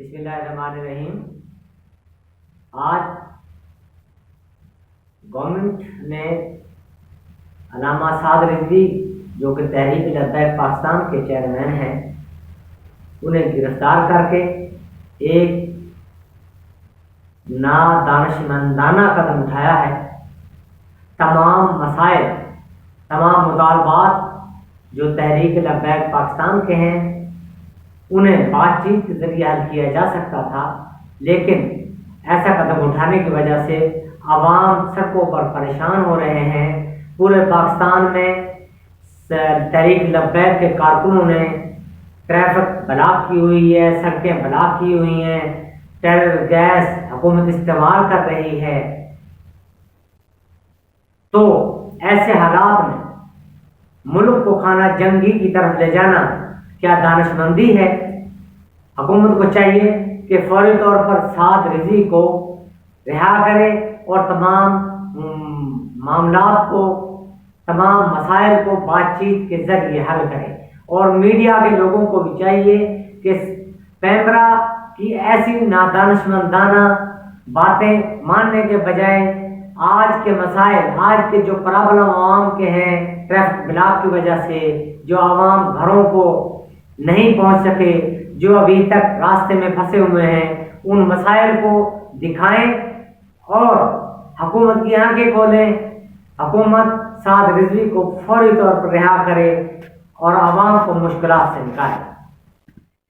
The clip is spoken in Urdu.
بسم اللہ الرحمن الرحیم۔ آج گورنمنٹ نے علامہ سعد رضوی جو کہ تحریک لبیک پاکستان کے چیئرمین ہیں انہیں گرفتار کر کے ایک نادانشمندانہ قدم اٹھایا ہے۔ تمام مسائل، تمام مطالبات جو تحریک لبیک پاکستان کے ہیں انہیں بات چیت کے ذریعے حل کیا جا سکتا تھا، لیکن ایسا قدم اٹھانے کی وجہ سے عوام سڑکوں پر پریشان ہو رہے ہیں۔ پورے پاکستان میں تحریک لبیک کے کارکنوں نے ٹریفک بلاک کی ہوئی ہے، سڑکیں بلاک کی ہوئی ہیں، ٹیرر گیس حکومت استعمال کر رہی ہے۔ تو ایسے حالات میں ملک کو خانہ جنگی کی طرف لے جانا کیا دانشمندی ہے؟ حکومت کو چاہیے کہ فوری طور پر سعد رضوی کو رہا کرے اور تمام معاملات کو، تمام مسائل کو بات چیت کے ذریعے حل کرے، اور میڈیا کے لوگوں کو بھی چاہیے کہ پیمرا کی ایسی نادانشمندانہ باتیں ماننے کے بجائے آج کے مسائل، آج کے جو پرابلم عوام کے ہیں ٹریفک بلاک کی وجہ سے، جو عوام گھروں کو نہیں پہنچ سکے، جو ابھی تک راستے میں پھنسے ہوئے ہیں، ان مسائل کو دکھائیں اور حکومت کی آنکھیں کھولیں۔ حکومت سعد رضوی کو فوری طور پر رہا کرے اور عوام کو مشکلات سے نکالے۔